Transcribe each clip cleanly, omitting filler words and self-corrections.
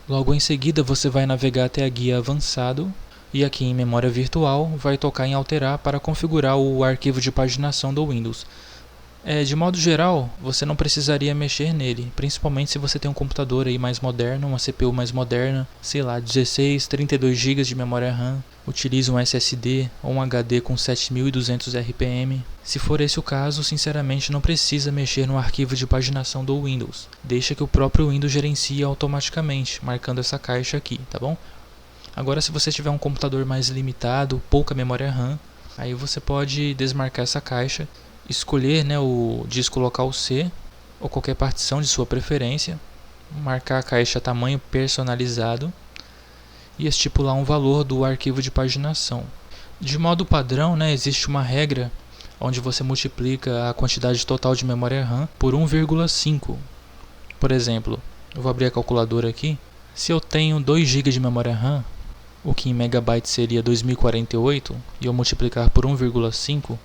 Logo em seguida você vai navegar até a guia avançado e aqui em memória virtual vai tocar em alterar para configurar o arquivo de paginação do Windows. De modo geral, você não precisaria mexer nele, principalmente se você tem um computador aí mais moderno, uma CPU mais moderna, sei lá, 16, 32 GB de memória RAM, utiliza um SSD ou um HD com 7200 RPM. Se for esse o caso, sinceramente não precisa mexer no arquivo de paginação do Windows. Deixa que o próprio Windows gerencie automaticamente, marcando essa caixa aqui, tá bom? Agora, se você tiver um computador mais limitado, pouca memória RAM, aí você pode desmarcar essa caixa, escolher, o disco local C ou qualquer partição de sua preferência, marcar a caixa tamanho personalizado e estipular um valor do arquivo de paginação. De modo padrão, existe uma regra onde você multiplica a quantidade total de memória RAM por 1,5. Por exemplo, eu vou abrir a calculadora aqui. Se eu tenho 2 GB de memória RAM, o que em megabytes seria 2048, e eu multiplicar por 1,5,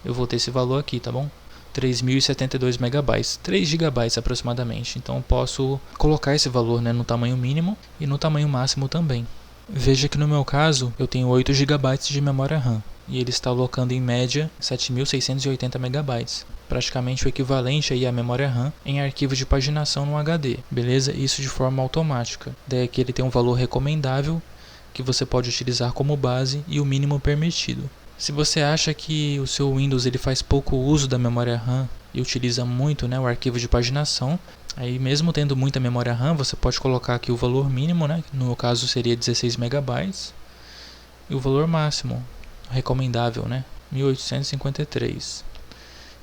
eu vou ter esse valor aqui, tá bom? 3072 megabytes, 3 gigabytes aproximadamente. Então eu posso colocar esse valor no tamanho mínimo e no tamanho máximo também. Veja que no meu caso eu tenho 8 gigabytes de memória RAM e ele está alocando em média 7680 megabytes. Praticamente o equivalente aí à memória RAM em arquivo de paginação no HD, beleza? Isso de forma automática. Daí aqui ele tem um valor recomendável que você pode utilizar como base e o mínimo permitido. Se você acha que o seu Windows ele faz pouco uso da memória RAM e utiliza muito o arquivo de paginação, aí mesmo tendo muita memória RAM, você pode colocar aqui o valor mínimo, que no caso seria 16 megabytes, e o valor máximo, recomendável, 1853.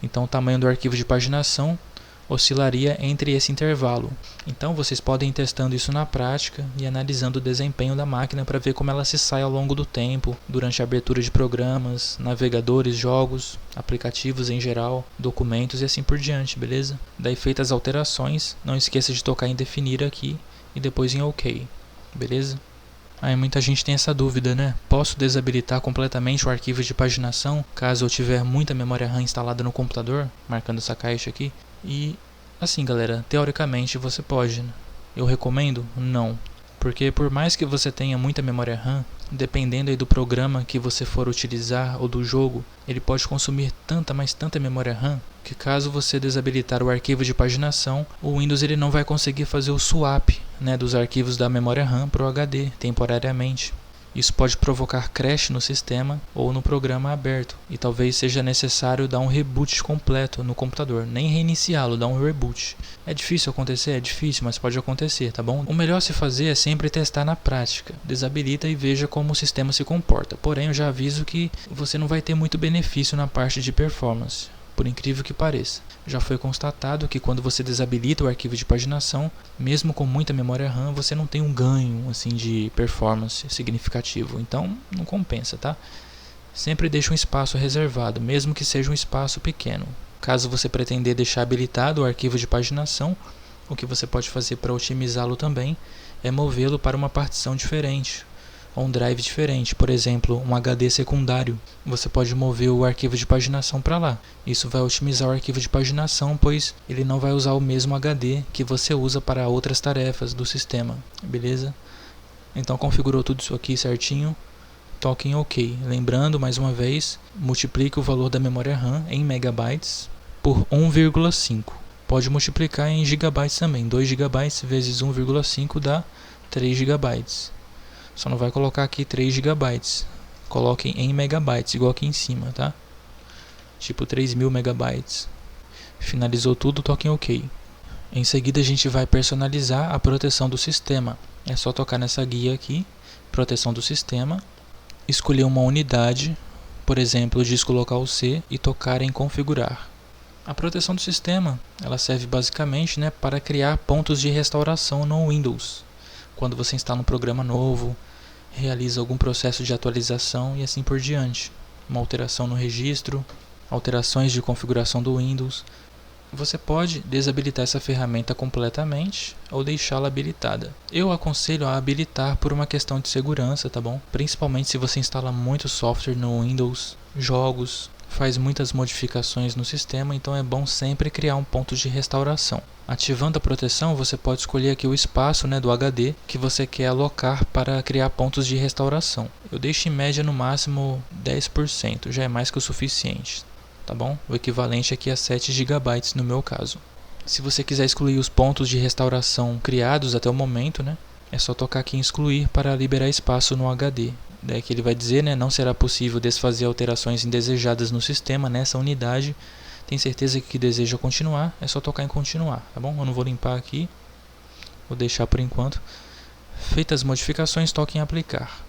Então o tamanho do arquivo de paginação oscilaria entre esse intervalo. Então vocês podem ir testando isso na prática e analisando o desempenho da máquina para ver como ela se sai ao longo do tempo, durante a abertura de programas, navegadores, jogos, aplicativos em geral, documentos e assim por diante, beleza? Daí feitas as alterações, não esqueça de tocar em definir aqui e depois em OK, beleza? Aí muita gente tem essa dúvida, Posso desabilitar completamente o arquivo de paginação caso eu tiver muita memória RAM instalada no computador? Marcando essa caixa aqui. E assim, galera, teoricamente você pode. Eu recomendo? Não. Porque por mais que você tenha muita memória RAM, dependendo aí do programa que você for utilizar ou do jogo, ele pode consumir tanta, mas tanta memória RAM, que caso você desabilitar o arquivo de paginação, o Windows ele não vai conseguir fazer o swap dos arquivos da memória RAM para o HD temporariamente. Isso pode provocar crash no sistema ou no programa aberto, e talvez seja necessário dar um reboot completo no computador, nem reiniciá-lo, dar um reboot. É difícil acontecer? É difícil, mas pode acontecer, tá bom? O melhor a se fazer é sempre testar na prática. Desabilita e veja como o sistema se comporta. Porém, eu já aviso que você não vai ter muito benefício na parte de performance, por incrível que pareça. Já foi constatado que quando você desabilita o arquivo de paginação, mesmo com muita memória RAM, você não tem um ganho assim de performance significativo. Então, não compensa, tá? Sempre deixe um espaço reservado, mesmo que seja um espaço pequeno. Caso você pretender deixar habilitado o arquivo de paginação, o que você pode fazer para otimizá-lo também é movê-lo para uma partição diferente, ou um drive diferente, por exemplo, um HD secundário. Você pode mover o arquivo de paginação para lá. Isso vai otimizar o arquivo de paginação, pois ele não vai usar o mesmo HD que você usa para outras tarefas do sistema, beleza? Então configurou tudo isso aqui certinho, toque em OK. Lembrando, mais uma vez, multiplique o valor da memória RAM em megabytes por 1,5. Pode multiplicar em gigabytes também. 2 gigabytes vezes 1,5 dá 3 gigabytes. Só não vai colocar aqui 3 gigabytes. Coloquem em megabytes, igual aqui em cima, tá? Tipo 3000 megabytes. Finalizou tudo, toque em OK. Em seguida a gente vai personalizar a proteção do sistema. É só tocar nessa guia aqui, proteção do sistema, escolher uma unidade, por exemplo, o disco local C, e tocar em configurar. A proteção do sistema, ela serve basicamente para criar pontos de restauração no Windows. Quando você instala um programa novo, realiza algum processo de atualização e assim por diante. Uma alteração no registro, alterações de configuração do Windows. Você pode desabilitar essa ferramenta completamente ou deixá-la habilitada. Eu aconselho a habilitar por uma questão de segurança, tá bom? Principalmente se você instala muito software no Windows, jogos, faz muitas modificações no sistema, então é bom sempre criar um ponto de restauração. Ativando a proteção, você pode escolher aqui o espaço, do HD que você quer alocar para criar pontos de restauração. Eu deixo em média no máximo 10%, já é mais que o suficiente, tá bom? O equivalente aqui a 7 GB no meu caso. Se você quiser excluir os pontos de restauração criados até o momento, é só tocar aqui em excluir para liberar espaço no HD. Daí que ele vai dizer, não será possível desfazer alterações indesejadas no sistema nessa unidade. Tem certeza que deseja continuar? É só tocar em continuar, tá bom? Eu não vou limpar aqui, vou deixar por enquanto. Feitas as modificações, toque em aplicar.